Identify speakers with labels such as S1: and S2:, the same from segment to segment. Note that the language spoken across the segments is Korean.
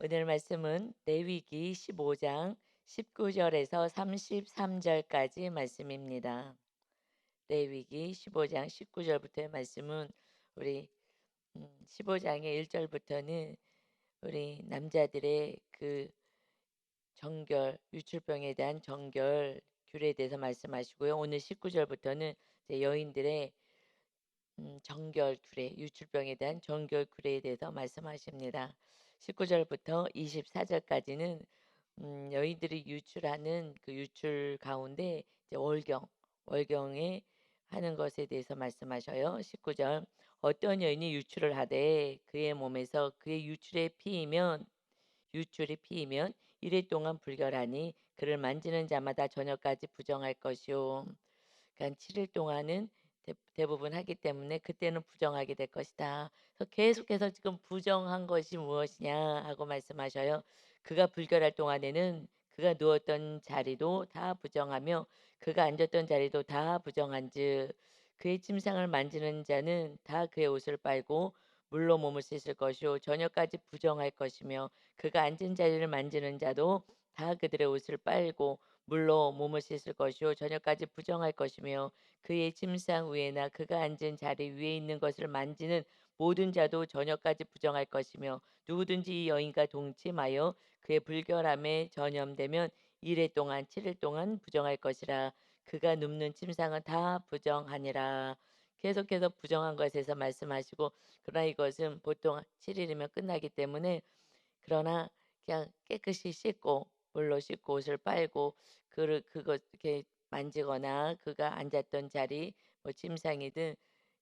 S1: 오늘 말씀은 레위기 15장 19절에서 33절까지 말씀입니다. 레위기 15장 19절부터의 말씀은 우리 15장의 1절부터는 우리 남자들의 그 정결, 유출병에 대한 정결 규례에 대해서 말씀하시고요. 오늘 19절부터는 이제 여인들의 정결 규례, 유출병에 대한 정결 규례에 대해서 말씀하십니다. 19절부터 24절까지는 여인들이 유출하는 그 유출 가운데 이제 월경에 하는 것에 대해서 말씀하셔요. 19절 어떤 여인이 유출을 하되 그의 몸에서 그의 유출이 피이면 이래 동안 불결하니 그를 만지는 자마다 저녁까지 부정할 것이요. 그러니까 7일 동안은 대부분 하기 때문에 그때는 부정하게 될 것이다. 그래서 계속해서 지금 부정한 것이 무엇이냐 하고 말씀하셔요. 그가 불결할 동안에는 그가 누웠던 자리도 다 부정하며 그가 앉았던 자리도 다 부정한즉 그의 침상을 만지는 자는 다 그의 옷을 빨고 물로 몸을 씻을 것이요 저녁까지 부정할 것이며 그가 앉은 자리를 만지는 자도 다 그들의 옷을 빨고 물로 몸을 씻을 것이요 저녁까지 부정할 것이며 그의 침상 위에나 그가 앉은 자리 위에 있는 것을 만지는 모든 자도 저녁까지 부정할 것이며 누구든지 이 여인과 동침하여 그의 불결함에 전염되면 이래 동안 7일 동안 부정할 것이라 그가 눕는 침상은 다 부정하니라. 계속해서 부정한 것에서 말씀하시고 그러나 이것은 보통 7일이면 끝나기 때문에 그러나 그냥 깨끗이 씻고 물로 씻고 옷을 빨고 그거 이렇게 만지거나 그가 앉았던 자리 뭐 침상이든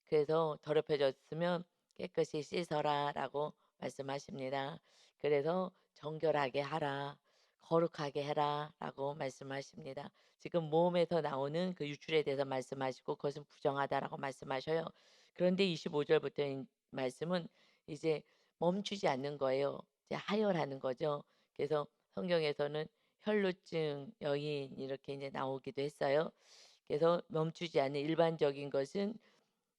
S1: 그래서 더럽혀졌으면 깨끗이 씻어라라고 말씀하십니다. 그래서 정결하게 하라. 거룩하게 해라라고 말씀하십니다. 지금 몸에서 나오는 그 유출에 대해서 말씀하시고 그것은 부정하다라고 말씀하셔요. 그런데 25절부터 말씀은 이제 멈추지 않는 거예요. 이제 하혈하는 거죠. 그래서 성경에서는 혈루증 여인 이렇게 이제 나오기도 했어요. 그래서 멈추지 않는 일반적인 것은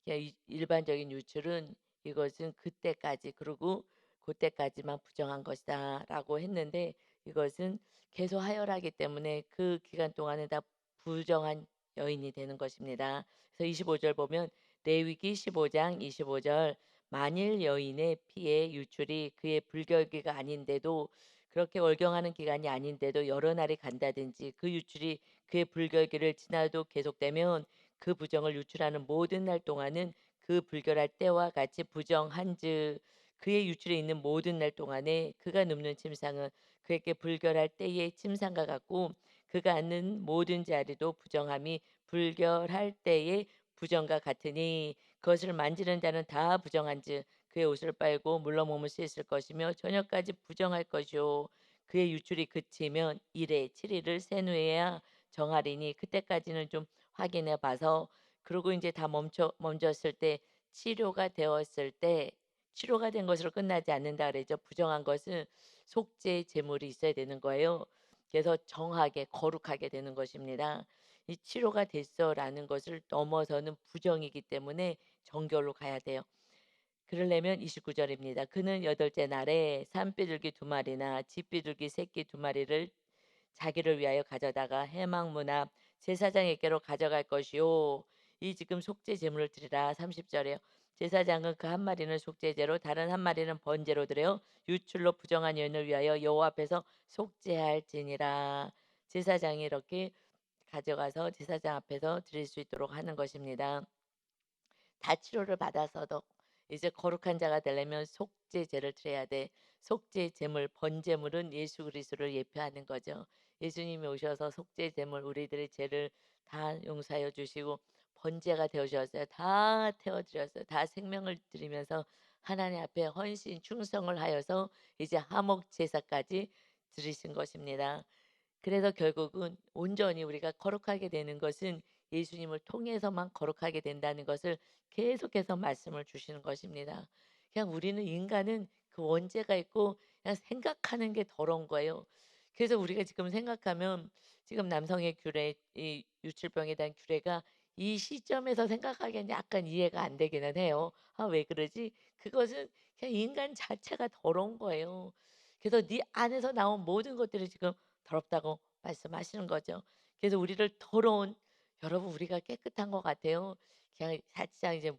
S1: 그냥 일반적인 유출은 이것은 그때까지 그리고 그때까지만 부정한 것이다라고 했는데 이것은 계속 하혈하기 때문에 그 기간 동안에 다 부정한 여인이 되는 것입니다. 그래서 25절 보면 레위기 15장 25절 만일 여인의 피의 유출이 그의 불결기가 아닌데도 그렇게 월경하는 기간이 아닌데도 여러 날이 간다든지 그 유출이 그의 불결기를 지나도 계속되면 그 부정을 유출하는 모든 날 동안은 그 불결할 때와 같이 부정한즉 그의 유출에 있는 모든 날 동안에 그가 눕는 침상은 그에게 불결할 때의 침상과 같고 그가 앉는 모든 자리도 부정함이 불결할 때의 부정과 같으니 그것을 만지는 자는 다 부정한즉 그의 옷을 빨고 물로 몸을 씻을 것이며 저녁까지 부정할 것이요 그의 유출이 그치면 일에 7일을 센 후에야 정하리니 그때까지는 좀 확인해 봐서 그리고 이제 다 멈췄을 때 치료가 되었을 때 치료가 된 것으로 끝나지 않는다 그랬죠. 부정한 것은 속죄 제물이 있어야 되는 거예요. 그래서 정하게 거룩하게 되는 것입니다. 이 치료가 됐어라는 것을 넘어서는 부정이기 때문에 정결로 가야 돼요. 그러려면 29절입니다. 그는 여덟째 날에 산비둘기 두 마리나 집비둘기 새끼 두 마리를 자기를 위하여 가져다가 해망문 앞 제사장에게로 가져갈 것이요. 이 지금 속죄 제물을 드리라 30절에요. 제사장은 그 한 마리는 속죄제로 다른 한 마리는 번제로 드려 유출로 부정한 여인을 위하여 여호와 앞에서 속죄할지니라. 제사장이 이렇게 가져가서 제사장 앞에서 드릴 수 있도록 하는 것입니다. 다 치료를 받아서도 이제 거룩한 자가 되려면 속죄제를 드려야 돼. 속죄 제물, 번제물은 예수 그리스도를 예표하는 거죠. 예수님이 오셔서 속죄 제물 우리들의 죄를 다 용서하여 주시고 번제가 되어 주셨어요. 다 태워 드렸어요. 다 생명을 드리면서 하나님 앞에 헌신 충성을 하여서 이제 화목 제사까지 드리신 것입니다. 그래서 결국은 온전히 우리가 거룩하게 되는 것은 예수님을 통해서만 거룩하게 된다는 것을 계속해서 말씀을 주시는 것입니다. 그냥 우리는 인간은 그 원죄가 있고 그냥 생각하는 게 더러운 거예요. 그래서 우리가 지금 생각하면 지금 남성의 규례, 이 유출병에 대한 규례가 이 시점에서 생각하기엔 약간 이해가 안 되기는 해요. 아, 왜 그러지? 그것은 그냥 인간 자체가 더러운 거예요. 그래서 네 안에서 나온 모든 것들이 지금 더럽다고 말씀하시는 거죠. 그래서 우리를 더러운 여러분 우리가 깨끗한 것 같아요. 그냥 살짝 이제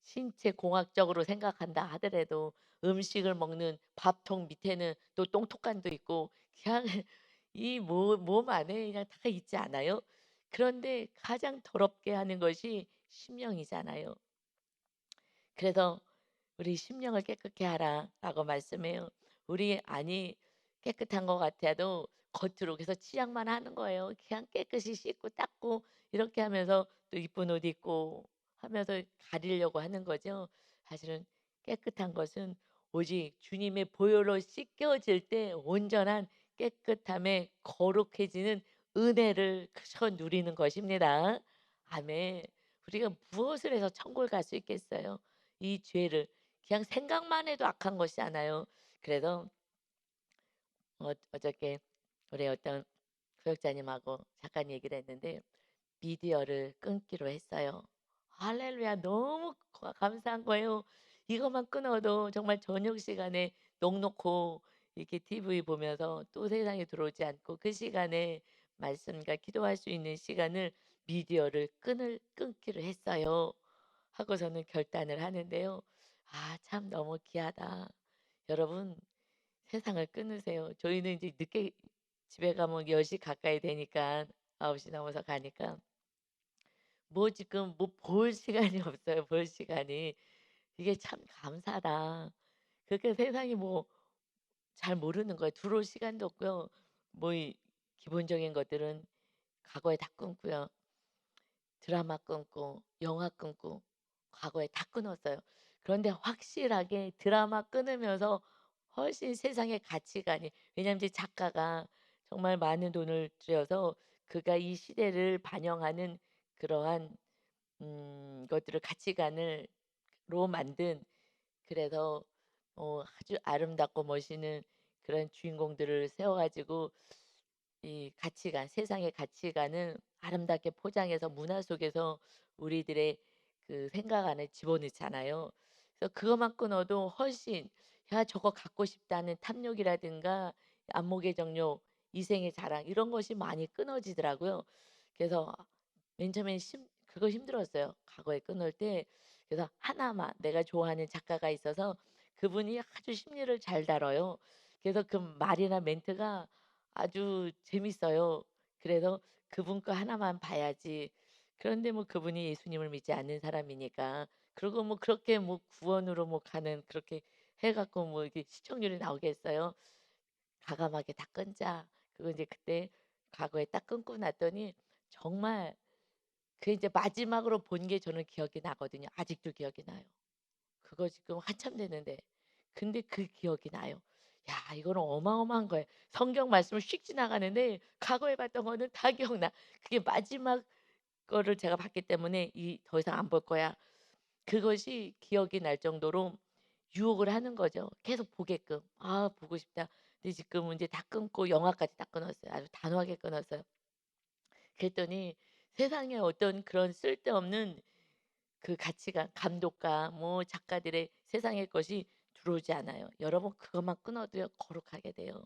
S1: 신체 공학적으로 생각한다 하더라도 음식을 먹는 밥통 밑에는 또 똥톡간도 있고 그냥 이 몸 안에 그냥 다 있지 않아요? 그런데 가장 더럽게 하는 것이 심령이잖아요. 그래서 "우리 심령을 깨끗게 하라."라고 말씀해요. 우리 안이 깨끗한 것 같아도 겉으로 그래서 치장만 하는 거예요. 그냥 깨끗이 씻고 닦고 이렇게 하면서 또 이쁜 옷 입고 하면서 가리려고 하는 거죠. 사실은 깨끗한 것은 오직 주님의 보혈로 씻겨질 때 온전한 깨끗함에 거룩해지는 은혜를 그저 누리는 것입니다. 아멘. 우리가 무엇을 해서 천국을 갈 수 있겠어요? 이 죄를 그냥 생각만 해도 악한 것이 않아요. 그래서 어저께 우리 어떤 구역자님하고 잠깐 얘기를 했는데 미디어를 끊기로 했어요. 할렐루야. 너무 감사한 거예요. 이것만 끊어도 정말 저녁 시간에 넋 놓고 이렇게 TV 보면서 또 세상에 들어오지 않고 그 시간에 말씀과 기도할 수 있는 시간을 미디어를 끊기로 했어요. 하고서는 결단을 하는데요. 아, 참 너무 귀하다. 여러분, 세상을 끊으세요. 저희는 이제 늦게 집에 가면 10시 가까이 되니까 9시 넘어서 가니까 뭐 지금 뭐 볼 시간이 없어요. 볼 시간이. 이게 참 감사하다. 그렇게 세상이 뭐 잘 모르는 거예요. 들어올 시간도 없고요. 뭐 이 기본적인 것들은 과거에 다 끊고요. 드라마 끊고 영화 끊고 과거에 다 끊었어요. 그런데 확실하게 드라마 끊으면서 훨씬 세상의 가치관이 왜냐하면 이제 작가가 정말 많은 돈을 들여서 그가 이 시대를 반영하는 그러한 것들을 가치관을 로 만든 그래서 아주 아름답고 멋있는 그런 주인공들을 세워 가지고 이 가치관, 세상의 가치관을 아름답게 포장해서 문화 속에서 우리들의 그 생각 안에 집어넣잖아요. 그래서 그것만 끊어도 훨씬 '야 저거 갖고 싶다.'는 탐욕이라든가 안목의 정욕, 이생의 자랑 이런 것이 많이 끊어지더라고요. 그래서 맨 처음엔 그거 힘들었어요. 과거에 끊을 때. 그래서 하나만 내가 좋아하는 작가가 있어서 그분이 아주 심리를 잘 다뤄요. 그래서 그 말이나 멘트가 아주 재밌어요. 그래서 그분 거 하나만 봐야지. 그런데 뭐 그분이 예수님을 믿지 않는 사람이니까 그리고 뭐 그렇게 뭐 구원으로 뭐 가는 그렇게 해 갖고 뭐 이게 시청률이 나오겠어요. 과감하게 다 끊자. 그리고 이제 그때 과거에 딱 끊고 났더니 정말 그 이제 마지막으로 본 게 저는 기억이 나거든요. 아직도 기억이 나요. 그거 지금 한참 됐는데. 근데 그 기억이 나요. 야 이거는 어마어마한 거예요. 성경 말씀을 휙 지나가는데 과거에 봤던 거는 다 기억나. 그게 마지막 거를 제가 봤기 때문에 이 '더 이상 안 볼 거야.' 그것이 기억이 날 정도로 유혹을 하는 거죠. 계속 보게끔. '아 보고 싶다.' 근데 지금은 이제 다 끊고 영화까지 다 끊었어요. 아주 단호하게 끊었어요. 그랬더니 세상에 어떤 그런 쓸데없는 그 가치관, 감독과 뭐 작가들의 세상의 것이 들어오지 않아요. 여러분 그것만 끊어도요 거룩하게 돼요.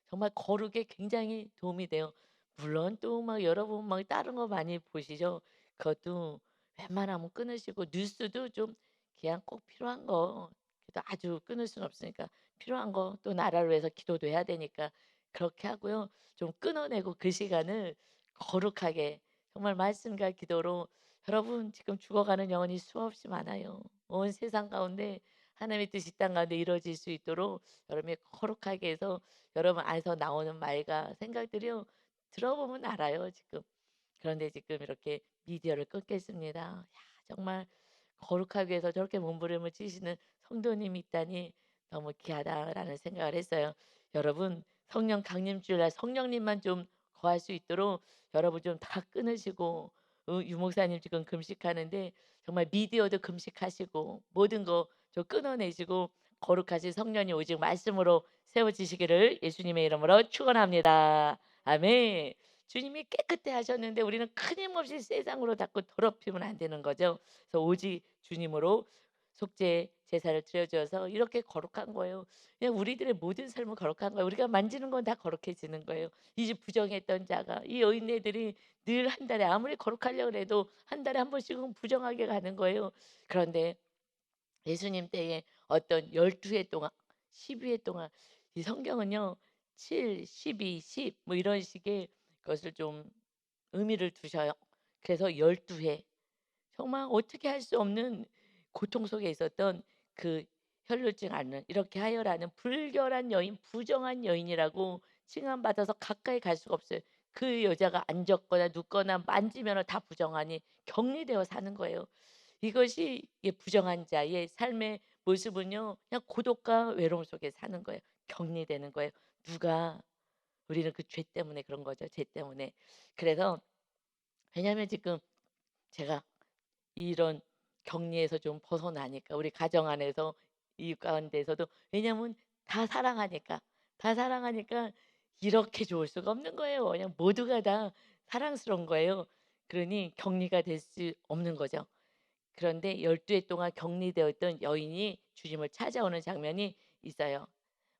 S1: 정말 거룩에 굉장히 도움이 돼요. 물론 또 막 여러분 막 다른 거 많이 보시죠. 그것도 웬만하면 끊으시고 뉴스도 좀 그냥 꼭 필요한 거 그래도 아주 끊을 수는 없으니까 필요한 거 또 나라를 위해서 기도도 해야 되니까 그렇게 하고요. 좀 끊어내고 그 시간을 거룩하게 정말 말씀과 기도로 여러분 지금 죽어가는 영혼이 수없이 많아요. 온 세상 가운데 하나님의 뜻이 땅 가운데 이루어질 수 있도록 여러분이 거룩하게 해서 여러분 안에서 나오는 말과 생각들이요. 들어보면 알아요, 지금. 그런데 지금 이렇게 미디어를 끊겠습니다. 야, 정말 거룩하게 해서 저렇게 몸부림을 치시는 성도님이 있다니 너무 귀하다라는 생각을 했어요. 여러분, 성령 강림주일날 성령님만 좀 거할 수 있도록 여러분 좀 다 끊으시고 유목사님 지금 금식하는데 정말 미디어도 금식하시고 모든 거 좀 끊어내시고 거룩하신 성령이 오직 말씀으로 세워지시기를 예수님의 이름으로 축원합니다. 아멘. 주님이 깨끗해 하셨는데 우리는 끊임없이 세상으로 자꾸 더럽히면 안 되는 거죠. 그래서 오직 주님으로 속죄 제사를 드려 줘서 이렇게 거룩한 거예요. 그냥 우리들의 모든 삶은 거룩한 거예요. 우리가 만지는 건 다 거룩해지는 거예요. 이 집 부정했던 자가 이 여인네들이 늘 한 달에 아무리 거룩하려고 해도 한 달에 한 번씩은 부정하게 가는 거예요. 그런데 예수님 때에 어떤 12해 동안 12해 동안 이 성경은요. 7, 12, 10 뭐 이런 식의 것을 좀 의미를 두셔요. 그래서 12해 정말 어떻게 할 수 없는 고통 속에 있었던 그 혈루증 앓는 이렇게 하여라는 불결한 여인, 부정한 여인이라고 칭함받아서 가까이 갈 수가 없어요. 그 여자가 앉았거나 눕거나 만지면 다 부정하니 격리되어 사는 거예요. 이것이 이 부정한 자의 삶의 모습은요. 그냥 고독과 외로움 속에 사는 거예요. 격리되는 거예요. 누가 우리는 그 죄 때문에 그런 거죠. 죄 때문에. 그래서 왜냐하면 지금 제가 이런 격리에서 좀 벗어나니까 우리 가정 안에서 이 가운데서도 왜냐면 다 사랑하니까 다 사랑하니까 이렇게 좋을 수가 없는 거예요. 그냥 모두가 다 사랑스러운 거예요. 그러니 격리가 될 수 없는 거죠. 그런데 12해 동안 격리되어 있던 여인이 주님을 찾아오는 장면이 있어요.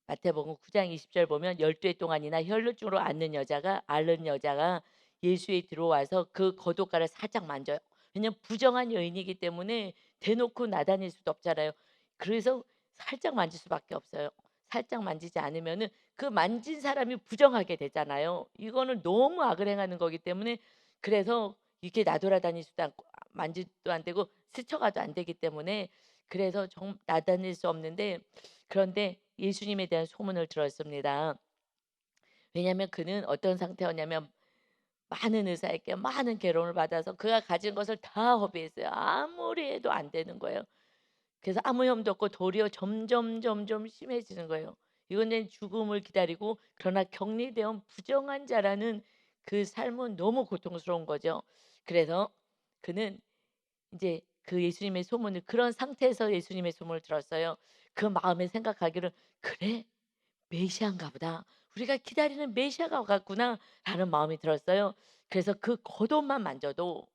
S1: 마태복음 9장 20절 보면 12해 동안이나 혈루증으로 앓는 여자가 예수에 들어와서 그 겉옷가를 살짝 만져요. 왜냐면 부정한 여인이기 때문에 대놓고 나다닐 수도 없잖아요. 그래서 살짝 만질 수밖에 없어요. 살짝 만지지 않으면은 그 만진 사람이 부정하게 되잖아요. 이거는 너무 악을 행하는 거기 때문에 그래서 이렇게 나돌아다닐 수도 않고 만지도 안 되고 스쳐가도 안 되기 때문에 그래서 나다닐 수 없는데 그런데 예수님에 대한 소문을 들었습니다. 왜냐하면 그는 어떤 상태였냐면 많은 의사에게 많은 괴로움을 받아서 그가 가진 것을 다 허비했어요. 아무리 해도 안 되는 거예요. 그래서 아무 힘도 없고 도리어 점점 심해지는 거예요. 이거는 죽음을 기다리고 그러나 격리되어 부정한 자라는 그 삶은 너무 고통스러운 거죠. 그래서 그는 이제 그 예수님의 소문을 그런 상태에서 예수님의 소문을 들었어요. 그 마음에 생각하기를 '그래 메시아인가 보다. 우리가 기다리는 메시아가 왔구나.'라는 마음이 들었어요. 그래서 그 겉옷만 만져도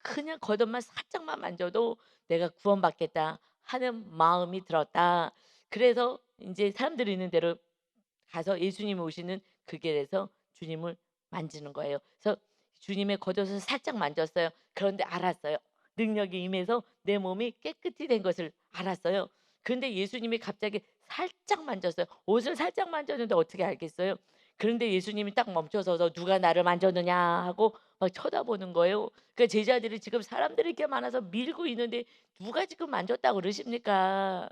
S1: 그냥 겉옷만 살짝만 만져도 '내가 구원받겠다.' 하는 마음이 들었다. 그래서 인제 사람들이 있는 데로 가서 예수님이 오시는 그 길에서 주님을 만지는 거예요. 그래서 주님의 겉옷을 살짝 만졌어요. 그런데 알았어요. 능력이 임해서 내 몸이 깨끗이 된 것을 알았어요. 그런데 예수님이 갑자기 살짝 만졌어요. 옷을 살짝 만졌는데 어떻게 알겠어요? 그런데 예수님이 딱 멈춰서서 "누가 나를 만졌느냐?" 하고 막 쳐다보는 거예요. 그 제자들이 지금 사람들이 이렇게 많아서 밀고 있는데 "누가 지금 만졌다고 그러십니까?"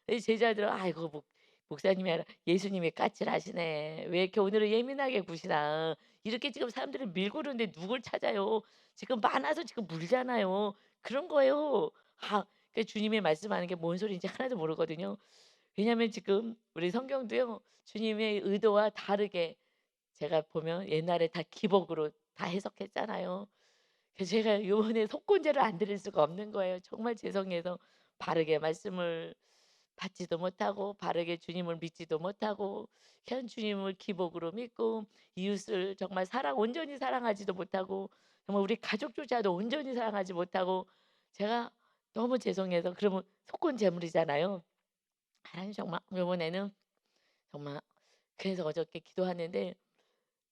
S1: 이 제자들은 "아이고 목사님이 아니라 예수님이 까칠하시네. 왜 이렇게 오늘은 예민하게 구시나. 이렇게 지금 사람들이 밀고 그러는데 누굴 찾아요. 지금 많아서 지금 물잖아요." 그런 거예요. 그 주님이 말씀하는 게 뭔 소리인지 하나도 모르거든요. 왜냐하면 지금 우리 성경도요. 주님의 의도와 다르게 제가 보면 옛날에 다 기복으로 다 해석했잖아요. 그래서 제가 요번에 속건제를 안 드릴 수가 없는 거예요. 정말 죄송해서 바르게 말씀을 받지도 못하고 바르게 주님을 믿지도 못하고 그냥 주님을 기복으로 믿고 이웃을 정말 온전히 사랑하지도 못하고 정말 우리 가족조차도 온전히 사랑하지 못하고 제가 너무 죄송해서 그러면 속건제물이잖아요. 하나님 정말 요번에는 정말 그래서 어저께 기도하는데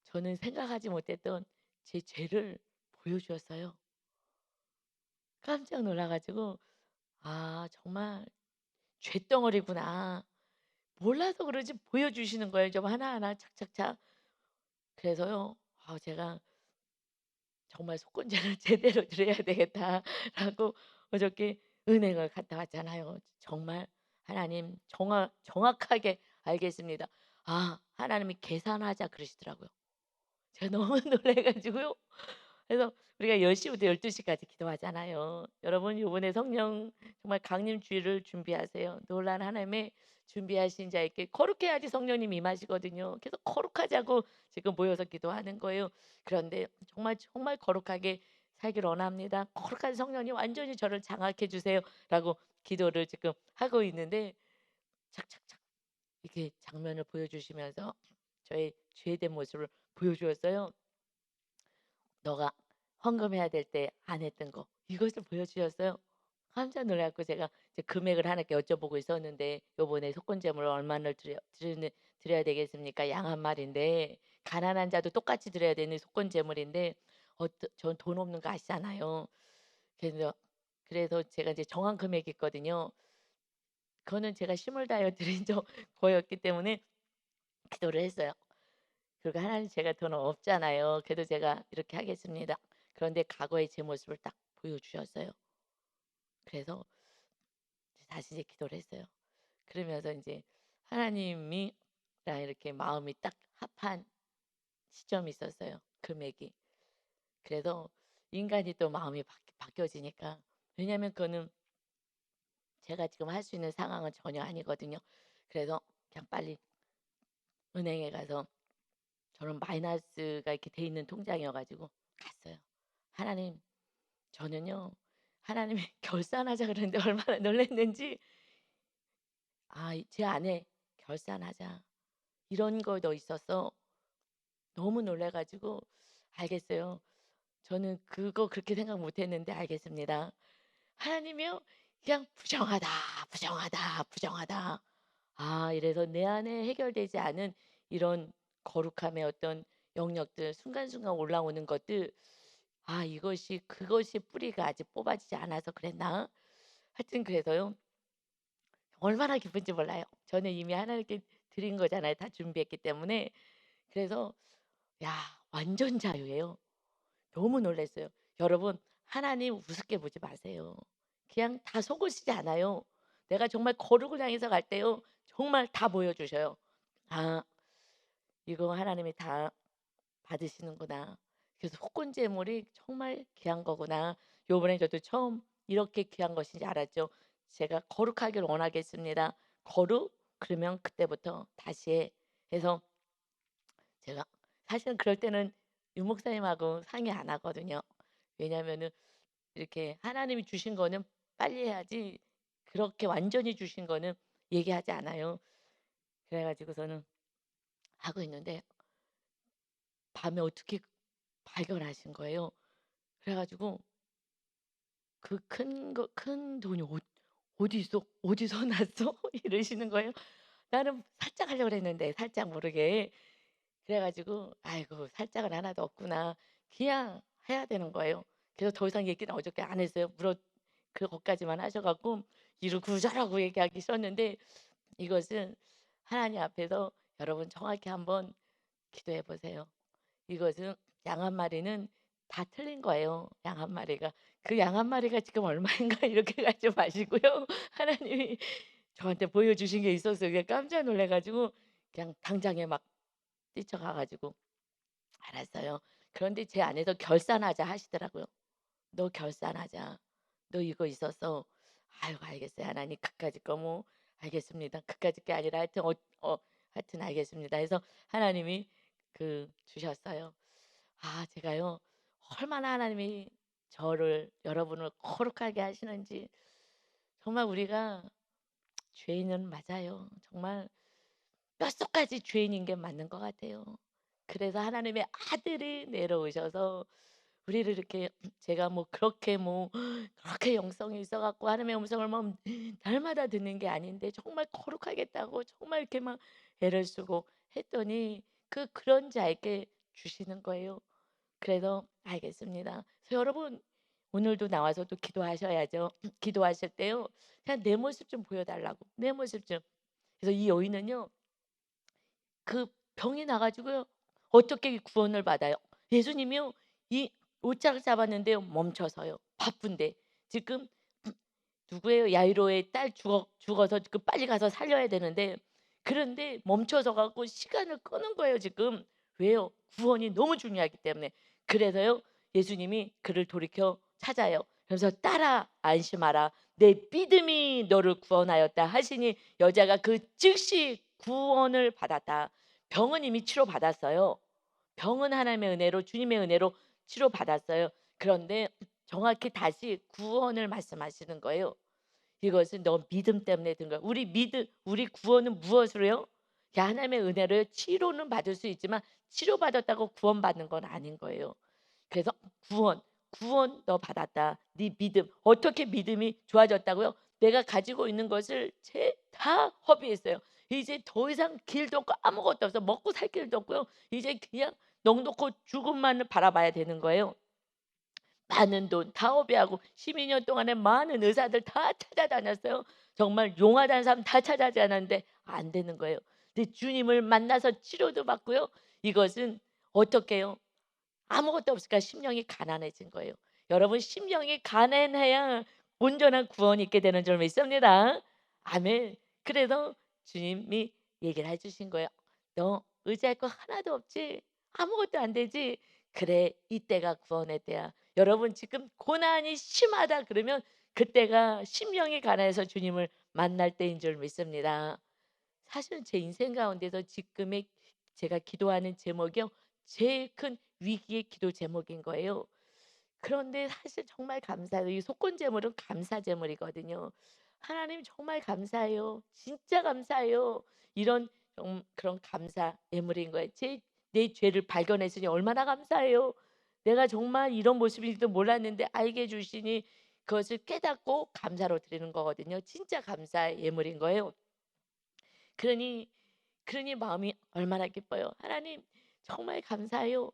S1: 저는 생각하지 못했던 제 죄를 보여주었어요. 깜짝 놀라 가지고 '아 정말 쇳덩어리구나.' 몰라서 그런지 보여주시는 거예요 좀 하나하나 착착착. 그래서요. 제가 '정말 속건제를 제대로 드려야 되겠다.'라고 어저께 은행을 갔다 왔잖아요. 정말 하나님 정확하게 알겠습니다. 하나님이 "계산하자." 그러시더라고요. 제가 너무 놀래 가지고요. 그래서 우리가 10 시부터 12 시까지 기도하잖아요. 여러분 요번에 성령 정말 강림 주일을 준비하세요. 놀란 하나님의 준비하신 자에게 거룩해야지 성령님 임하시거든요. 그래서 거룩하자고 지금 모여서 기도하는 거예요. 그런데 정말 거룩하게 살기를 원합니다. "거룩한 성령님 완전히 저를 장악해 주세요."라고 기도를 지금 하고 있는데 착착착 이렇게 장면을 보여주시면서 저의 죄된 모습을 보여주었어요. 너가 헌금해야 될 때 안 했던 거 이것을 보여주셨어요. 깜짝 놀래 갖고 제가 이제 금액을 하나께 여쭤보고 있었는데 요번에 속건제물을 얼마를 드려야 되겠습니까? 양 한 마리인데 가난한 자도 똑같이 드려야 되는 속건제물인데 전 돈 없는 거 아시잖아요. 그래서 제가 이제 정한 금액이 있거든요. 그거는 제가 힘을 다하여 드린 거였기 때문에 기도를 했어요. 그리고 하나님 제가 돈 없잖아요. 그래도 제가 이렇게 하겠습니다. 그런데 과거의 제 모습을 딱 보여주셨어요. 그래서 다시 이제 기도를 했어요. 그러면서 이제 하나님이랑 이렇게 마음이 딱 합한 시점이 있었어요, 금액이. 그래서 인간이 또 마음이 바뀌어지니까, 왜냐하면 그거는 제가 지금 할 수 있는 상황은 전혀 아니거든요. 그래서 그냥 빨리 은행에 가서, 저는 마이너스가 이렇게 돼 있는 통장이어 가지고 갔어요. "하나님, 저는요." 하나님이 결산하자 그러는데 얼마나 놀랐는지, 제 안에 "결산하자." 이런 거 너 있었어. 너무 놀라 가지고 알겠어요. 저는 그거 그렇게 생각 못 했는데 알겠습니다. 하나님이요, 그냥 "부정하다, 부정하다, 부정하다." 이래서 내 안에 해결되지 않은 이런 거룩함의 어떤 영역들, 순간순간 올라오는 것들, 그것이 뿌리가 아직 뽑아지지 않아서 그랬나? 하여튼 그래서요. 얼마나 기쁜지 몰라요. 저는 이미 하나님께 드린 거잖아요. 다 준비했기 때문에. 그래서 야, 완전 자유예요. 너무 놀랐어요. 여러분, 하나님 우습게 보지 마세요. 그냥 다 속으시지 않아요. 내가 정말 거룩을 향해서 갈 때요, 정말 다 보여주셔요. 아, 이거 하나님이 다 받으시는구나. 그래서 속건제물이 정말 귀한 거구나. 요번에 저도 처음 이렇게 귀한 것인지 알았죠. 제가 거룩하길 원하겠습니다. 거룩? 그러면 그때부터 다시 해. 해서 제가 사실은 그럴 때는 유목사님하고 상의 안 하거든요. 왜냐하면은 이렇게 하나님이 주신 거는 빨리 해야지, 그렇게 완전히 주신 거는 얘기하지 않아요. 그래 가지고서는 하고 있는데 밤에 어떻게 발견하신 거예요. 그래 가지고 "그 큰 돈이 어디 있어? 어디서 났어?" 이러시는 거예요. 나는 살짝 하려고 그랬는데 살짝 모르게. 그래 가지고 '아이고, 살짝은 하나도 없구나.' 그냥 해야 되는 거예요. 그래서 더 이상 얘기는 어저께 안 했어요. 그것까지만 하셔 갖고 이러고 저러고 얘기하기 싫었는데, 이것은 하나님 앞에서 여러분 정확히 한번 기도해 보세요. 이것은 양 한 마리는 다 틀린 거예요, 양 한 마리가. 그 양 한 마리가 지금 얼마인가 이렇게 가지 마시고요. 하나님이 저한테 보여주신 게 있었어요. 그게 깜짝 놀라 가지고 그냥 당장에 막 뛰쳐가 가지고 알았어요. 그런데 제 안에서 결산하자 하시더라고요. "너 결산하자. 너 이거 있었어." "아유, 알겠어요 하나님. 그까짓 거 뭐." "알겠습니다." 그까짓 게 아니라 하여튼 하여튼 "알겠습니다." 해서 하나님이 주셨어요. 제가요, 얼마나 하나님이 여러분을 거룩하게 하시는지. 정말 우리가 죄인은 맞아요. 정말 뼛속까지 죄인인 게 맞는 것 같아요. 그래서 하나님의 아들이 내려오셔서 우리를 이렇게, 제가 뭐 그렇게 그렇게 영성이 있어 갖고 하나님의 음성을 뭐 날마다 듣는 게 아닌데 정말 거룩하겠다고 정말 이렇게 막 애를 쓰고 했더니 그런 자에게 주시는 거예요. 그래서 알겠습니다. 그래서 여러분, 오늘도 나와서 또 기도하셔야죠. 기도하실 때요, 그냥 내 모습 좀 보여 달라고. 내 모습 좀. 그래서 이 여인은요, 그 병이 나 가지고요, 어떻게 구원을 받아요? 예수님이요, 이 옷자락 잡았는데요, 멈춰서요. 바쁜데. 지금 누구예요? 야이로의 딸 죽어서 지금 빨리 가서 살려야 되는데, 그런데 멈춰서 갖고 시간을 끄는 거예요 지금. 왜요? 구원이 너무 중요하기 때문에. 그래서요, 예수님이 그를 돌이켜 찾아요. 그래서 "딸아, 안심하라. 내 믿음이 너를 구원하였다." 하시니 여자가 즉시 구원을 받았다. 병은 이미 치료받았어요. 병은 하나님의 은혜로, 주님의 은혜로 치료받았어요. 그런데 정확히 다시 구원을 말씀하시는 거예요. 이것은 너 믿음 때문에 든 거야. 우리 구원은 무엇으로요? 하나님의 은혜를 치료는 받을 수 있지만 치료받았다고 구원받는 건 아닌 거예요. 그래서 구원, 구원 너 받았다. 네 믿음. 어떻게 믿음이 좋아졌다고요? 내가 가지고 있는 것을 다 허비했어요. 이제 더 이상 길도 없고 아무것도 없어. 먹고 살 길도 없고요. 이제 그냥 넋놓고 죽음만을 바라봐야 되는 거예요. 많은 돈 다 허비하고 12년 동안에 많은 의사들 다 찾아다녔어요. 정말 용하다는 사람 다 찾아다녔는데 안 되는 거예요. 근데 주님을 만나서 치료도 받고요. 이것은 어떻게 해요? 아무것도 없으니까 심령이 가난해진 거예요. 여러분 심령이 가난해야 온전한 구원이 있게 되는 줄 믿습니다. 아멘. 그래서 주님이 얘기를 해 주신 거예요. "너 의지할 거 하나도 없지? 아무것도 안 되지? 그래 이때가 구원의 때야." 여러분 지금 고난이 심하다 그러면 그때가 심령이 가난해서 주님을 만날 때인 줄 믿습니다. 사실은 제 인생 가운데서 지금의 제가 기도하는 제목이요. 제일 큰 위기의 기도 제목인 거예요. 그런데 사실 정말 감사해요. 이 속건 제물은 감사 제물이거든요. 하나님 정말 감사해요. 진짜 감사해요. 이런 그런 감사 예물인 거예요. 내 죄를 발견했으니 얼마나 감사해요. 내가 정말 이런 모습일지도 몰랐는데 알게 해 주시니 그것을 깨닫고 감사로 드리는 거거든요. 진짜 감사의 예물인 거예요. 그러니 마음이 얼마나 기뻐요. 하나님 정말 감사해요.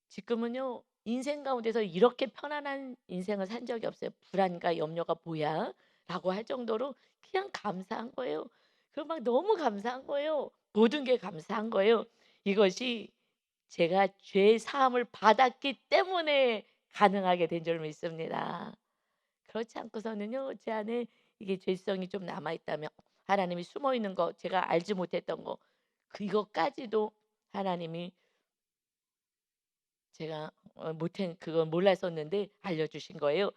S1: 지금은요. 인생 가운데서 이렇게 편안한 인생을 산 적이 없어요. "불안과 염려가 뭐야?" 라고 할 정도로 그냥 감사한 거예요. 그 막 너무 감사한 거예요. 모든 게 감사한 거예요. 이것이 제가 죄 사함을 받았기 때문에 가능하게 된 줄 믿습니다. 그렇지 않고서는요. 제 안에 이게 죄성이 좀 남아 있다면 하나님이 숨어 있는 거 제가 알지 못했던 거 그것까지도 하나님이 제가 못한 그건 몰랐었는데 알려주신 거예요.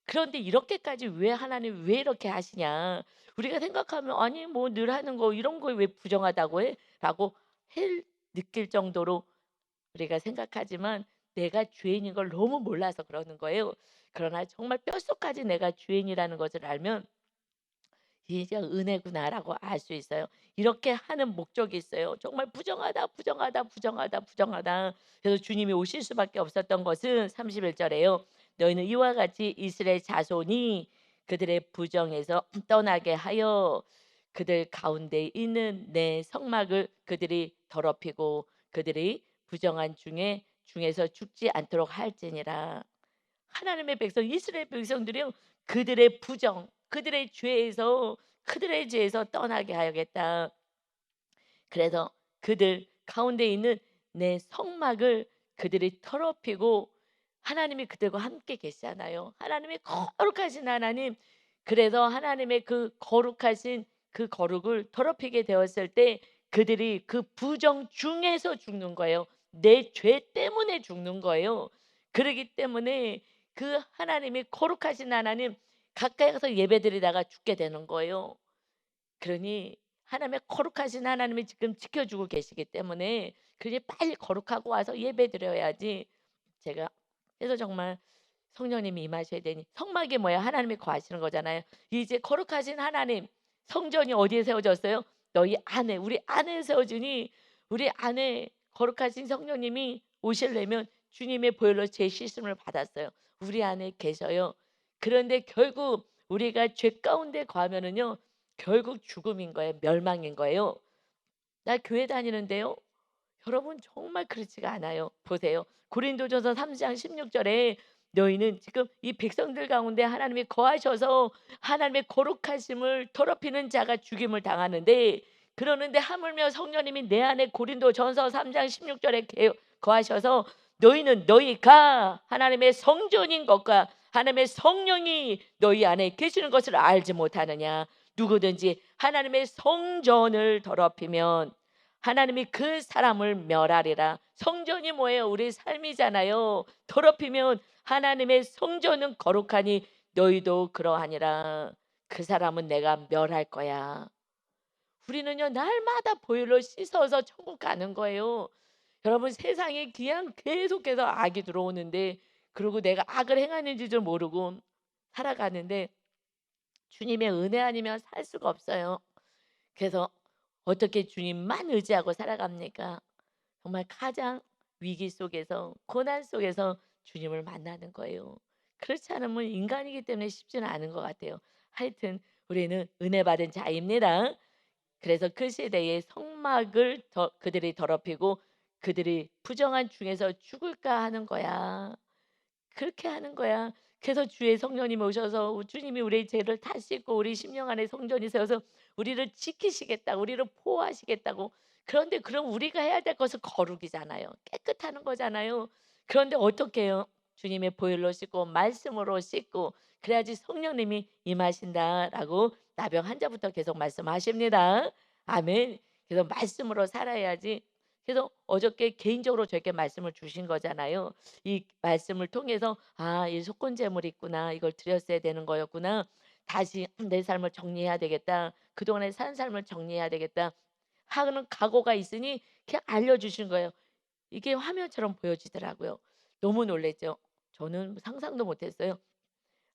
S1: 그런데 이렇게까지 왜 하나님 왜 이렇게 하시냐? 우리가 생각하면 '아니 뭐 늘 하는 거 이런 거에 왜 부정하다고 해?' 라고 느낄 정도로 우리가 생각하지만 내가 죄인인 걸 너무 몰라서 그러는 거예요. 그러나 정말 뼛속까지 내가 죄인이라는 것을 알면 '이게 은혜구나.'라고 알 수 있어요. 이렇게 하는 목적이 있어요. 정말 부정하다, 부정하다, 부정하다, 부정하다. 그래서 주님이 오실 수밖에 없었던 것은 31 절에요. "너희는 이와 같이 이스라엘 자손이 그들의 부정에서 떠나게 하여 그들 가운데 있는 내 성막을 그들이 더럽히고 그들이 부정한 중에서 죽지 않도록 할지니라." 하나님의 백성 이스라엘 백성들이요. 그들의 죄에서 그들의 죄에서 떠나게 하겠다. 그래서 그들 가운데 있는 내 성막을 그들이 더럽히고 하나님이 그들과 함께 계시잖아요. 하나님의 거룩하신 하나님. 그래서 하나님의 그 거룩하신 그 거룩을 더럽히게 되었을 때 그들이 그 부정 중에서 죽는 거예요. 내 죄 때문에 죽는 거예요. 그러기 때문에 그 하나님이 거룩하신 하나님 가까이 가서 예배드리다가 죽게 되는 거예요. 그러니 하나님의 거룩하신 하나님이 지금 지켜주고 계시기 때문에 그러니 빨리 거룩하고 와서 예배드려야지. 제가 그래서 정말 성령님이 임하셔야 되니 성막이 뭐야? 하나님이 거하시는 거잖아요. 이제 거룩하신 하나님 성전이 어디에 세워졌어요? 너희 안에 우리 안에 세워지니 우리 안에 거룩하신 성령님이 오시려면 주님의 보혈로 제 씻음을 받았어요. 우리 안에 계셔요. 그런데 결국 우리가 죄 가운데 거하면은요. 결국 죽음인 거예요. 멸망인 거예요. 나 교회 다니는데요. 여러분 정말 그렇지가 않아요. 보세요. 고린도전서 3장 16 절에 너희는 지금 이 백성들 가운데 하나님이 거하셔서 하나님의 거룩하심을 더럽히는 자가 죽임을 당하는데 그러는데 하물며 성령님이 내 안에 고린도전서 3장 16 절에 거하셔서 너희는 너희가 하나님의 성전인 것과 하나님의 성령이 너희 안에 계시는 것을 알지 못하느냐. 누구든지 하나님의 성전을 더럽히면 하나님이 그 사람을 멸하리라. 성전이 뭐예요? 우리 삶이잖아요. 더럽히면 하나님의 성전은 거룩하니 너희도 그러하니라. 그 사람은 내가 멸할 거야. 우리는요 날마다 보혈로 씻어서 천국 가는 거예요. 여러분 세상에 그냥 계속해서 악이 들어오는데 그리고 내가 악을 행하는지도 모르고 살아가는데 주님의 은혜 아니면 살 수가 없어요. 그래서 어떻게 주님만 의지하고 살아갑니까? 정말 가장 위기 속에서 고난 속에서 주님을 만나는 거예요. 그렇지 않으면 인간이기 때문에 쉽지는 않은 것 같아요. 하여튼 우리는 은혜 받은 자입니다. 그래서 그 시대의 성막을 그들이 더럽히고 그들이 부정한 중에서 죽을까 하는 거야. 그렇게 하는 거야. 그래서 주의 성령님이 오셔서 주님이 우리의 죄를 다 씻고 우리 심령 안에 성전이 세워서 우리를 지키시겠다. 우리를 보호하시겠다고. 그런데 그럼 우리가 해야 될 것은 거룩이잖아요. 깨끗하는 거잖아요. 그런데 어떻게 해요? 주님의 보혈로 씻고 말씀으로 씻고 그래야지 성령님이 임하신다라고 나병 환자부터 계속 말씀하십니다. 아멘. 그래서 말씀으로 살아야지. 그래서 어저께 개인적으로 저에게 말씀을 주신 거잖아요. 이 말씀을 통해서 '아 이 속건제물이 있구나. 이걸 드렸어야 되는 거였구나. 다시 내 삶을 정리해야 되겠다. 그동안에 산 삶을 정리해야 되겠다.' 하는 각오가 있으니 그냥 알려 주신 거예요. 이게 화면처럼 보여지더라고요. 너무 놀랐죠. 저는 상상도 못 했어요.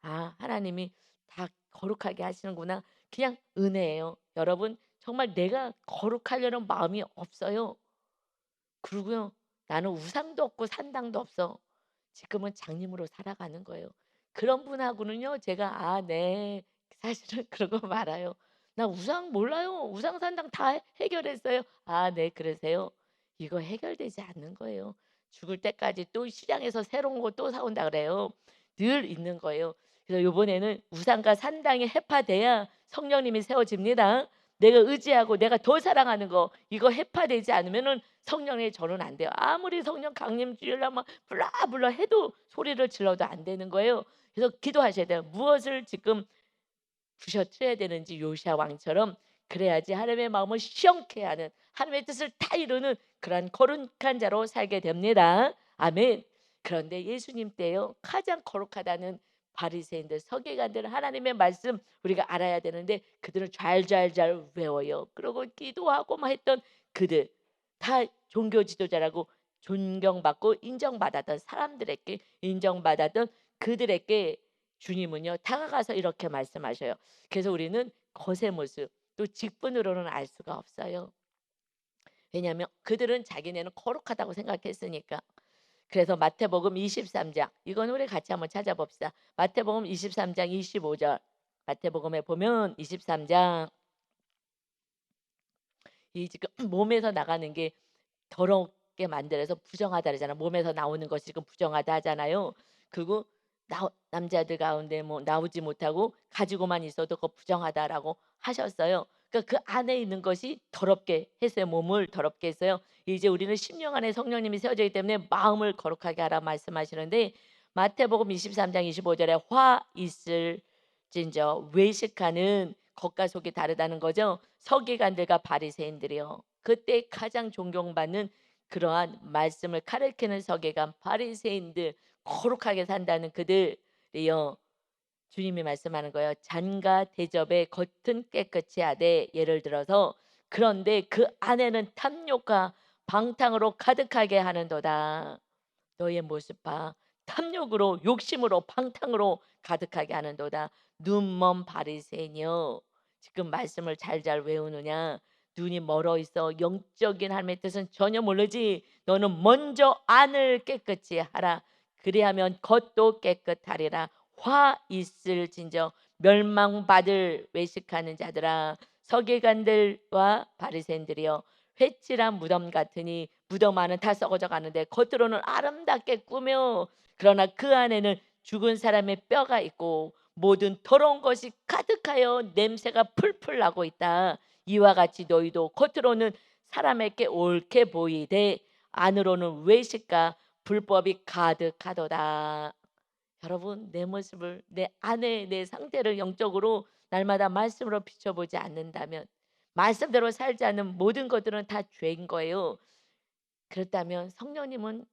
S1: '아 하나님이 다 거룩하게 하시는구나.' 그냥 은혜예요. 여러분 정말 내가 거룩하려는 마음이 없어요. 그리고요. 나는 우상도 없고 산당도 없어. 지금은 장님으로 살아가는 거예요. 그런 분하고는요. 제가 "아 네." 사실은 그러고 말아요. "나 우상 몰라요. 우상 산당 다 해결했어요." "아 네. 그러세요?" 이거 해결되지 않는 거예요. 죽을 때까지 또 시장에서 새로운 거 또 사 온다 그래요. 늘 있는 거예요. 그래서 요번에는 우상과 산당이 해파돼야 성령님이 세워집니다. 내가 의지하고 내가 더 사랑하는 거 이거 해파되지 않으면은 성령의 전은 안 돼요. 아무리 성령 강림 주일날 막 불라 해도 소리를 질러도 안 되는 거예요. 그래서 기도하셔야 돼요. 무엇을 지금 부셔트려야 되는지 요시야 왕처럼 그래야지 하나님의 마음을 시원케 하는 하나님의 뜻을 다 이루는 그러한 거룩한 자로 살게 됩니다. 아멘. 그런데 예수님 때요. 가장 거룩하다는 바리새인들, 서기관들 하나님의 말씀 우리가 알아야 되는데 그들은 잘잘잘 외워요. 그리고 기도하고 막 했던 그들 다 종교 지도자라고 존경받고 인정받았던 사람들에게 인정받았던 그들에게 주님은요 다가가서 이렇게 말씀하셔요. 그래서 우리는 겉의 모습 또 직분으로는 알 수가 없어요. 왜냐하면 그들은 자기네는 거룩하다고 생각했으니까. 그래서 마태복음 23장 이건 우리 같이 한번 찾아봅시다. 마태복음 23장 25절 마태복음에 보면 23장 이 지금 몸에서 나가는 게 더럽게 만들어서 부정하다 그러잖아. 몸에서 나오는 것이 지금 부정하다 하잖아요. 그리고 남자들 가운데 뭐 나오지 못하고 가지고만 있어도 그거 부정하다라고 하셨어요. 그러니까 그 안에 있는 것이 더럽게 했어요. 몸을 더럽게 했어요. 이제 우리는 심령 안에 성령님이 세워져 있기 때문에 마음을 거룩하게 하라 말씀하시는데 마태복음 23장 25절에 화 있을진저 외식하는 겉과 속이 다르다는 거죠. 서기관들과 바리새인들이요. 그때 가장 존경받는 그러한 말씀을 가르치는 서기관 바리새인들 거룩하게 산다는 그들이요. 주님이 말씀하는 거예요. 잔과 대접의 겉은 깨끗이 하되 예를 들어서 그런데 그 안에는 탐욕과 방탕으로 가득하게 하는도다. 너의 모습 봐. 탐욕으로 욕심으로 방탕으로 가득하게 하는도다. 눈먼 바리새인이여. 지금 말씀을 잘잘 외우느냐? 눈이 멀어 있어 영적인 하나님의 뜻은 전혀 모르지. 너는 먼저 안을 깨끗이 하라. 그리하면 겉도 깨끗하리라. 화 있을진저 멸망받을 외식하는 자들아 서기관들과 바리새인들이여 회칠한 무덤 같으니 무덤 안은 다 썩어져 가는데 겉으로는 아름답게 꾸며 그러나 그 안에는 죽은 사람의 뼈가 있고 모든 더러운 것이 가득하여 냄새가 풀풀 나고 있다. 이와 같이 너희도 겉으로는 사람에게 옳게 보이되 안으로는 외식과 불법이 가득하도다. 여러분 내 모습을 내 안에 내 상태를 영적으로 날마다 말씀으로 비춰보지 않는다면 말씀대로 살지 않는 모든 것들은 다 죄인 거예요. 그렇다면 성령님은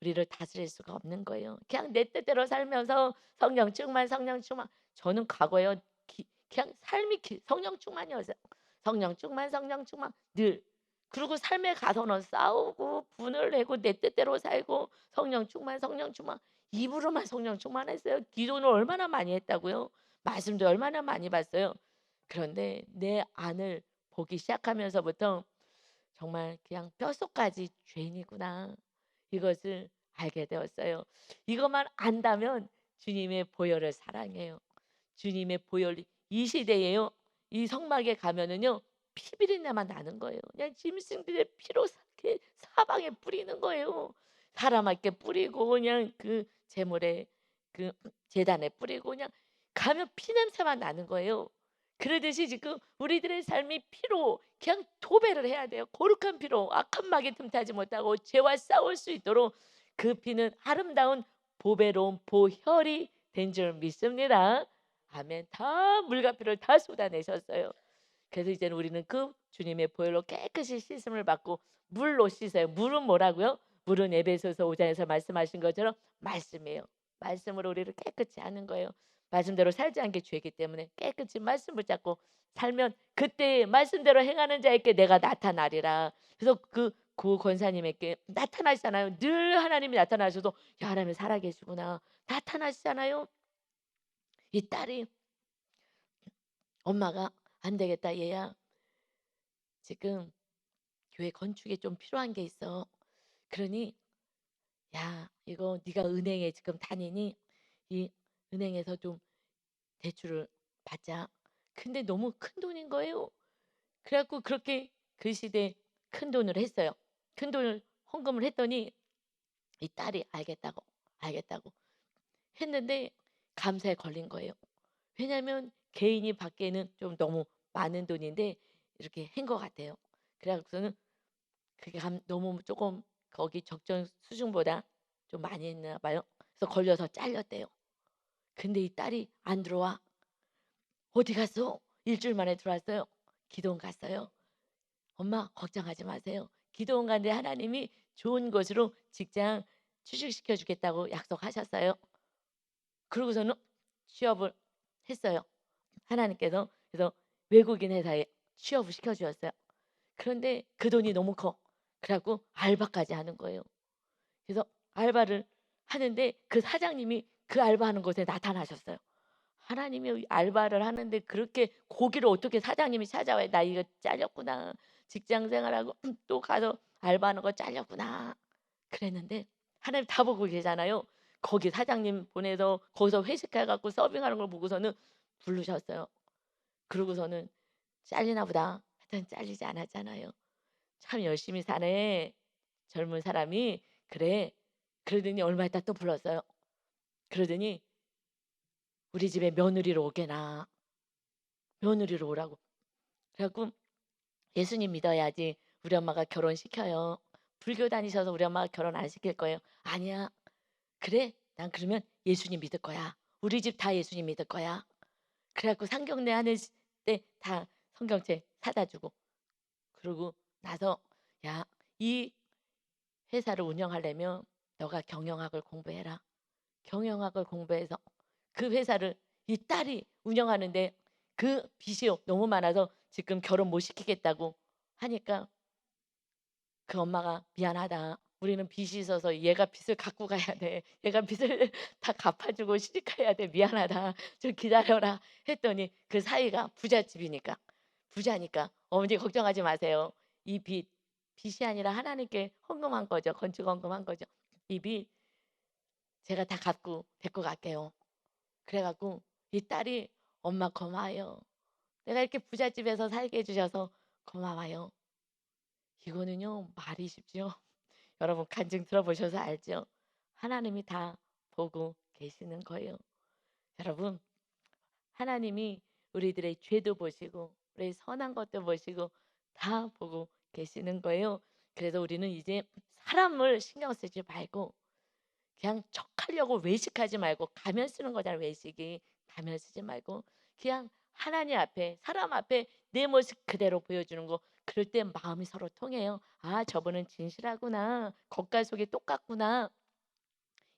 S1: 우리를 다스릴 수가 없는 거예요. 그냥 내 뜻대로 살면서 성령 충만, 성령 충만. 저는 과거에요. 그냥 삶이 성령 충만이었어요. 성령 충만, 성령 충만 늘. 그리고 삶에 가서는 싸우고 분을 내고 내 뜻대로 살고 성령 충만, 성령 충만 입으로만 성령 충만했어요. 기도는 얼마나 많이 했다고요. 말씀도 얼마나 많이 봤어요. 그런데 내 안을 보기 시작하면서부터 정말 그냥 뼛속까지 죄인이구나. 이것을 알게 되었어요. 이것만 안다면 주님의 보혈을 사랑해요. 주님의 보혈이 이 시대에요. 이 성막에 가면은요. 피비린내만 나는 거예요. 그냥 짐승들의 피로 이렇게 사방에 뿌리는 거예요. 사람에게 뿌리고 그냥 그 제물에 그 제단에 뿌리고 그냥 가면 피냄새만 나는 거예요. 그러듯이 지금 우리들의 삶이 피로 그냥 도배를 해야 돼요. 거룩한 피로 악한 마귀 틈타지 못하고 죄와 싸울 수 있도록 그 피는 아름다운 보배로운 보혈이 된 줄 믿습니다. 아멘. 다 물과 피를 다 쏟아내셨어요. 그래서 이제는 우리는 그 주님의 보혈로 깨끗이 씻음을 받고 물로 씻어요. 물은 뭐라고요? 물은 에베소서 5장에서 말씀하신 것처럼 말씀이에요. 말씀으로 우리를 깨끗이 하는 거예요. 말씀대로 살지 않게 죄이기 때문에 깨끗이 말씀 붙잡고 살면 그때 말씀대로 행하는 자에게 내가 나타나리라. 그래서 그 권사님에게 나타나시잖아요. 늘 하나님이 나타나셔도 야, 하나님 살아계시구나. 나타나시잖아요. 이 딸이 엄마가 안 되겠다 얘야. 지금 교회 건축에 좀 필요한 게 있어. 그러니 야 이거 네가 은행에 지금 다니니 이 은행에서 좀 대출을 받자. 근데 너무 큰 돈인 거예요. 그래갖고 그렇게 그 시대에 큰 돈을 했어요. 큰 돈을 헌금을 했더니 이 딸이 알겠다고 했는데 감사에 걸린 거예요. 왜냐하면 개인이 받기에는 좀 너무 많은 돈인데 이렇게 한 것 같아요. 그래갖고서는 그게 너무 조금 거기 적정 수준보다 좀 많이 했나 봐요. 그래서 걸려서 잘렸대요. 근데 이 딸이 안 들어와. 어디 갔어? 일주일 만에 들어왔어요. 기도원 갔어요. 엄마 걱정하지 마세요. 기도원 갔는데 하나님이 좋은 곳으로 직장 취직시켜 주겠다고 약속하셨어요. 그러고서는 취업을 했어요. 하나님께서. 그래서 외국인 회사에 취업을 시켜 주셨어요. 그런데 그 돈이 너무 커. 그래 갖고 알바까지 하는 거예요. 그래서 알바를 하는데 그 사장님이 그 알바하는 곳에 나타나셨어요. 하나님이 알바를 하는데 그렇게 고기를 어떻게 사장님이 찾아와요. 나 이거 잘렸구나. 직장 생활하고 또 가서 알바하는 거 잘렸구나. 그랬는데 하나님 다 보고 계잖아요. 거기 사장님 보내서 거기서 회식해 갖고 서빙하는 걸 보고서는 부르셨어요. 그러고서는 잘리나 보다. 하여튼 잘리지 않았잖아요. 참 열심히 사네. 젊은 사람이. 그래. 그러더니 얼마 있다 또 불렀어요. 그러더니 우리 집에 며느리로 오게나. 며느리로 오라고. 그래 갖고 예수님 믿어야지 우리 엄마가 결혼시켜요. 불교 다니셔서 우리 엄마가 결혼 안 시킬 거예요. 아니야. 그래? 난 그러면 예수님 믿을 거야. 우리 집 다 예수님 믿을 거야. 그래 갖고 상경례 하는 때 다 성경책 사다 주고 그러고 나서 야, 이 회사를 운영하려면 너가 경영학을 공부해라. 경영학을 공부해서 그 회사를 이 딸이 운영하는데 그 빚이 너무 많아서 지금 결혼 못 시키겠다고 하니까 그 엄마가 "미안하다. 우리는 빚이 있어서 얘가 빚을 갖고 가야 돼. 얘가 빚을 다 갚아주고 시집가야 돼. 미안하다. 좀 기다려라." 했더니 그 사이가 부잣집이니까 부자니까 "어머니 걱정하지 마세요. 이 빚이 아니라 하나님께 헌금한 거죠. 건축 헌금한 거죠. 이 빚 제가 다 갚고 데리고 갈게요." 그래 갖고 이 딸이 "엄마 고마워요. 내가 이렇게 부잣집에서 살게 해 주셔서 고마워요." 이거는요 말이 쉽죠. 여러분 간증 들어보셔서 알죠? 하나님이 다 보고 계시는 거예요. 여러분 하나님이 우리들의 죄도 보시고 우리 선한 것도 보시고 다 보고 계시는 거예요. 그래서 우리는 이제 사람을 신경 쓰지 말고 그냥 척하려고 외식하지 말고 가면 쓰는 거잖아요. 외식이 가면 쓰지 말고 그냥 하나님 앞에 사람 앞에 내 모습 그대로 보여주는 거. 그럴 때 마음이 서로 통해요. 아 저분은 진실하구나. 겉과 속이 똑같구나.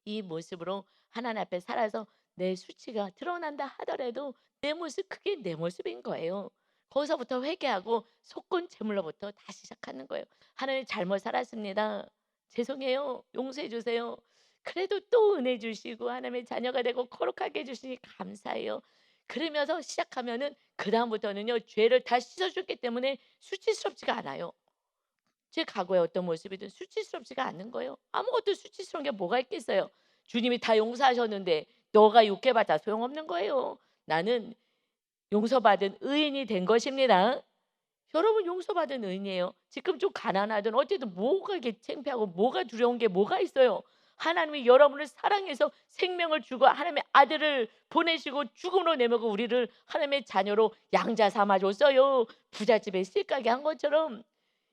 S1: 이 모습으로 하나님 앞에 살아서 내 수치가 드러난다 하더라도 내 모습 그게 내 모습인 거예요. 거기서부터 회개하고 속건 제물로부터 다시 시작하는 거예요. 하나님 잘못 살았습니다. 죄송해요. 용서해 주세요. 그래도 또 은혜 주시고 하나님의 자녀가 되고 거룩하게 해 주시니 감사해요. 그러면서 시작하면은 그다음부터는요. 죄를 다 씻어 줬기 때문에 수치스럽지가 않아요. 제 과거의 어떤 모습이든 수치스럽지가 않은 거예요. 아무것도 수치스러운 게 뭐가 있겠어요. 주님이 다 용서하셨는데 너가 욕해봤자 소용없는 거예요. 나는 용서받은 의인이 된 것입니다. 여러분 용서받은 의인이에요. 지금 좀 가난하든 어쨌든 뭐가 이게 창피하고 뭐가 두려운 게 뭐가 있어요. 하나님이 여러분을 사랑해서 생명을 주고 하나님의 아들을 보내시고 죽음으로 내모고 우리를 하나님의 자녀로 양자 삼아 줬어요. 부잣집에 실가게 한 것처럼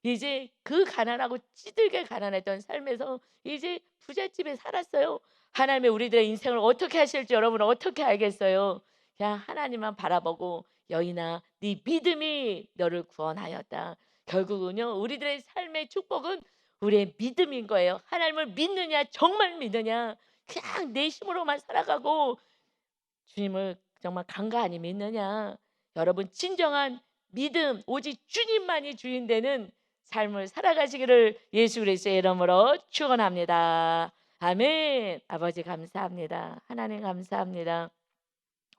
S1: 이제 그 가난하고 찌들게 가난했던 삶에서 이제 부잣집에 살았어요. 하나님의 우리들의 인생을 어떻게 하실지 여러분은 어떻게 알겠어요? 그냥 하나님만 바라보고 여인아 네 믿음이 너를 구원하였다. 결국은요 우리들의 삶의 축복은 우리의 믿음인 거예요. 하나님을 믿느냐 정말 믿느냐 그냥 내 힘으로만 살아가고 주님을 정말 간간히 믿느냐. 여러분 진정한 믿음 오직 주님만이 주인 되는 삶을 살아가시기를 예수 그리스도의 이름으로 축원합니다. 아멘. 아버지 감사합니다. 하나님 감사합니다.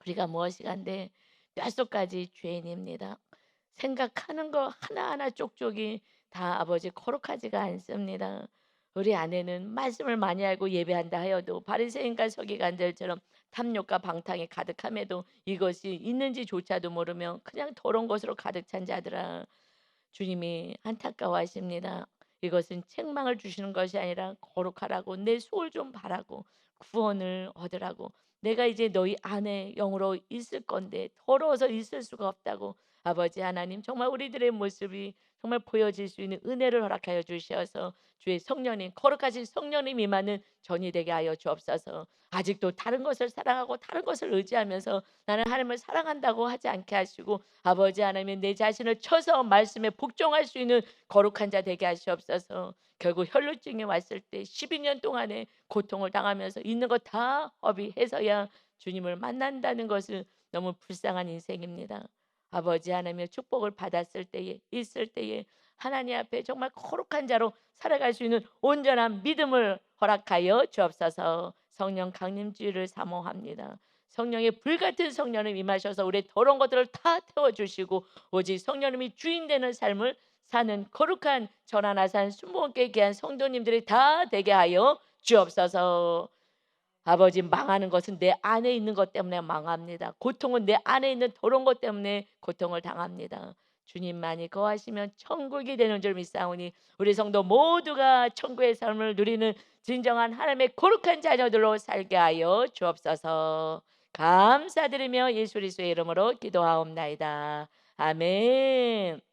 S1: 우리가 무엇이간데 뼛속까지 죄인입니다. 생각하는 거 하나하나 쪽쪽이 다 아버지 거룩하지가 않습니다. 우리 아내는 말씀을 많이 알고 예배한다 하여도 바리새인과 서기관들처럼 탐욕과 방탕이 가득함에도 이것이 있는지조차도 모르며 그냥 더러운 것으로 가득 찬 자들아. 주님이 안타까워하십니다. 이것은 책망을 주시는 것이 아니라 거룩하라고 내 속을 좀 바라고 구원을 얻으라고 내가 이제 너희 안에 영으로 있을 건데 더러워서 있을 수가 없다고 아버지 하나님 정말 우리들의 모습이 정말 보여질 수 있는 은혜를 허락하여 주시어서 주의 성령님 거룩하신 성령님 임하는 전이 되게 하여 주옵소서. 아직도 다른 것을 사랑하고 다른 것을 의지하면서 나는 하나님을 사랑한다고 하지 않게 하시고 아버지 하나님 내 자신을 쳐서 말씀에 복종할 수 있는 거룩한 자 되게 하시옵소서. 결국 혈루증이 왔을 때 12년 동안의 고통을 당하면서 있는 것 다 허비해서야 주님을 만난다는 것은 너무 불쌍한 인생입니다. 아버지 하나님의 축복을 받았을 때에 있을 때에 하나님 앞에 정말 거룩한 자로 살아갈 수 있는 온전한 믿음을 허락하여 주옵소서. 성령 강림주의를 사모합니다. 성령의 불같은 성령님 임하셔서 우리 더러운 것들을 다 태워주시고 오직 성령님이 주인 되는 삶을 사는 거룩한 전하나산 순복음교회 귀한 성도님들이 다 되게 하여 주옵소서. 아버지 망하는 것은 내 안에 있는 것 때문에 망합니다. 고통은 내 안에 있는 더러운 것 때문에 고통을 당합니다. 주님만이 거하시면 천국이 되는 줄 믿사오니 우리 성도 모두가 천국의 삶을 누리는 진정한 하나님의 거룩한 자녀들로 살게 하여 주옵소서. 감사드리며 예수 그리스도의 이름으로 기도하옵나이다. 아멘.